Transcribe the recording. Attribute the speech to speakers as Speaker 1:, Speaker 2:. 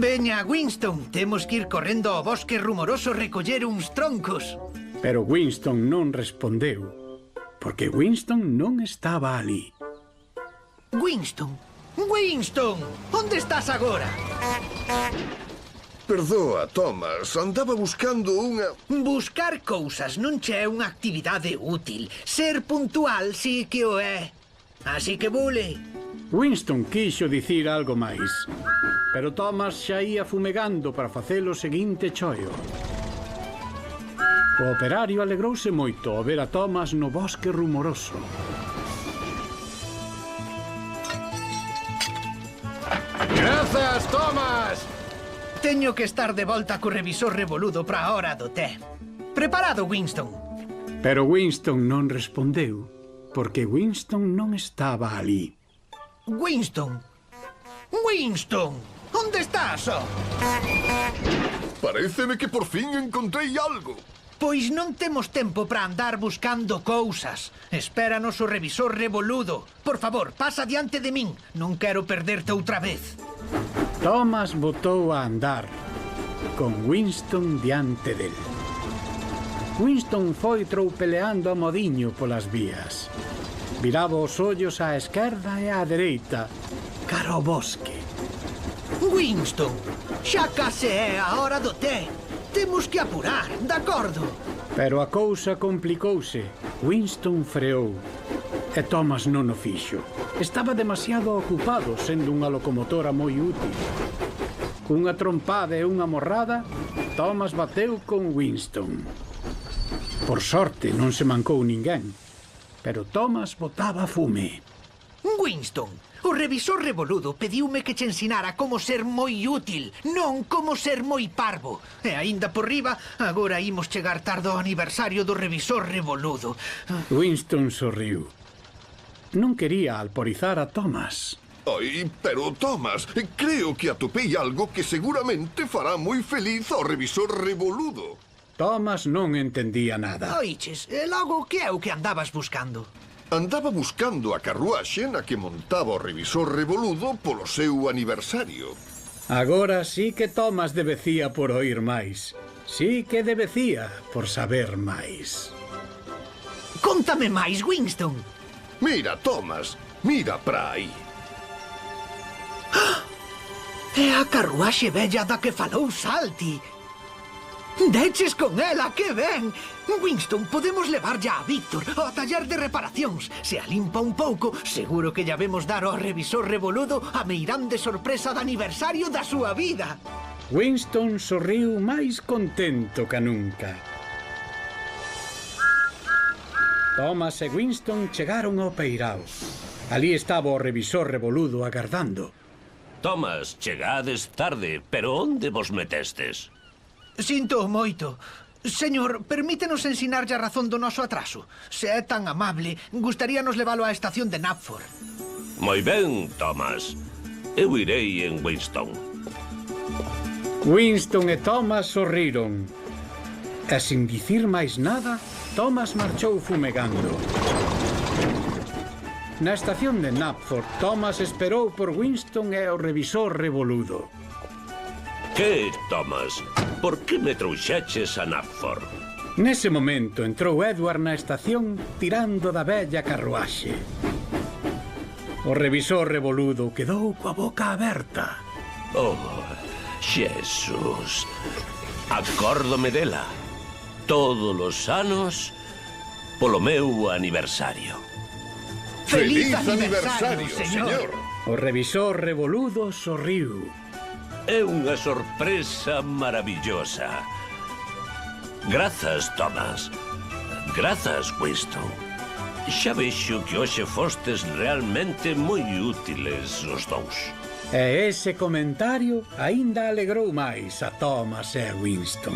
Speaker 1: Veña, Winston, temos que ir correndo ao bosque rumoroso recoller uns troncos.
Speaker 2: Pero Winston non respondeu, porque Winston non estaba ali.
Speaker 1: Winston! Winston! Onde estás agora?
Speaker 3: Perdoa, Thomas, andaba buscando unha...
Speaker 1: Buscar cousas non che é unha actividade útil. Ser puntual sí que o é. Así que bule.
Speaker 2: Winston quixo dicir algo máis, pero Thomas xa ia fumegando para facer o seguinte choio. O operario alegrouse moito ao ver a Thomas no bosque rumoroso.
Speaker 4: Grazas, Thomas!
Speaker 1: Teño que estar de volta co revisor revoludo para a hora do té. Preparado, Winston?
Speaker 2: Pero Winston non respondeu, porque Winston non estaba ali.
Speaker 1: Winston! Winston! Onde estás, ó?
Speaker 3: Paréceme que por fin encontrei algo.
Speaker 1: Pois non temos tempo para andar buscando cousas. Espéranos o revisor revoludo. Por favor, pasa diante de min. Non quero perderte outra vez.
Speaker 2: Thomas botou a andar, con Winston diante del. Winston foi troupeleando a modiño polas vías. Viraba os ollos á esquerda e á dereita, cara ao bosque.
Speaker 1: Winston, xa case é a hora do té. Temos que apurar, de acordo?
Speaker 2: Pero a cousa complicouse. Winston freou. E Thomas non o fixo. Estaba demasiado ocupado sendo unha locomotora moi útil. Cunha trompada e unha morrada, Thomas bateu con Winston. Por sorte non se mancou ninguén, pero Thomas botaba fume.
Speaker 1: Winston, o revisor revoludo pediume que che ensinara como ser moi útil, non como ser moi parvo. E aínda por riba, agora imos chegar tarde ao aniversario do revisor revoludo.
Speaker 2: Winston sorriu. Non quería alporizar a Thomas.
Speaker 3: Ai, pero, Thomas, creo que atopei algo que seguramente fará moi feliz ao revisor revoludo.
Speaker 2: Thomas non entendía nada.
Speaker 1: Oiches, e logo que é o que andabas buscando?
Speaker 3: Andaba buscando a carruaxe na que montaba o revisor revoludo polo seu aniversario.
Speaker 2: Agora sí que Thomas debecía por oír máis. Sí que debecía por saber máis.
Speaker 1: Cóntame máis, Winston.
Speaker 3: Mira, Thomas, mira para aí.
Speaker 1: É a carruaxe vella da que falou Salty. Deches con ela, que ben. Winston, podemos levarlla a Víctor ao taller de reparacións. Se a limpa un pouco, seguro que lla vemos dar ao revisor revoludo a meirande sorpresa de aniversario da súa vida.
Speaker 2: Winston sorriu máis contento que nunca. Thomas e Winston chegaron ao peirao. Alí estaba o revisor revoludo agardando.
Speaker 5: Thomas, chegades tarde, pero onde vos metestes?
Speaker 1: Sinto moito. Señor, permítenos ensinarlle a razón do noso atraso. Se é tan amable, gustaríanos leválo á estación de Knapford.
Speaker 5: Moi ben, Thomas. Eu irei en Winston.
Speaker 2: Winston e Thomas sorriron. E sin dicir máis nada, Thomas marchou fumegando. Na estación de Knapford, Thomas esperou por Winston e o revisor revoludo.
Speaker 5: Que, Thomas? Por que me trouxeches a Knapford?
Speaker 2: Nese momento entrou Edward na estación tirando da vella carruaxe. O revisor revoludo quedou coa boca aberta.
Speaker 5: Oh, Xesús. Acórdome dela. Todos os anos polo meu aniversario.
Speaker 3: ¡Feliz aniversario, señor!
Speaker 2: O revisor revoludo sorriu.
Speaker 5: É unha sorpresa maravillosa. Grazas, Thomas. Grazas, Winston. Xa vexo que hoxe fostes realmente moi útiles os dous.
Speaker 2: E ese comentario aínda alegrou máis a Thomas e a Winston.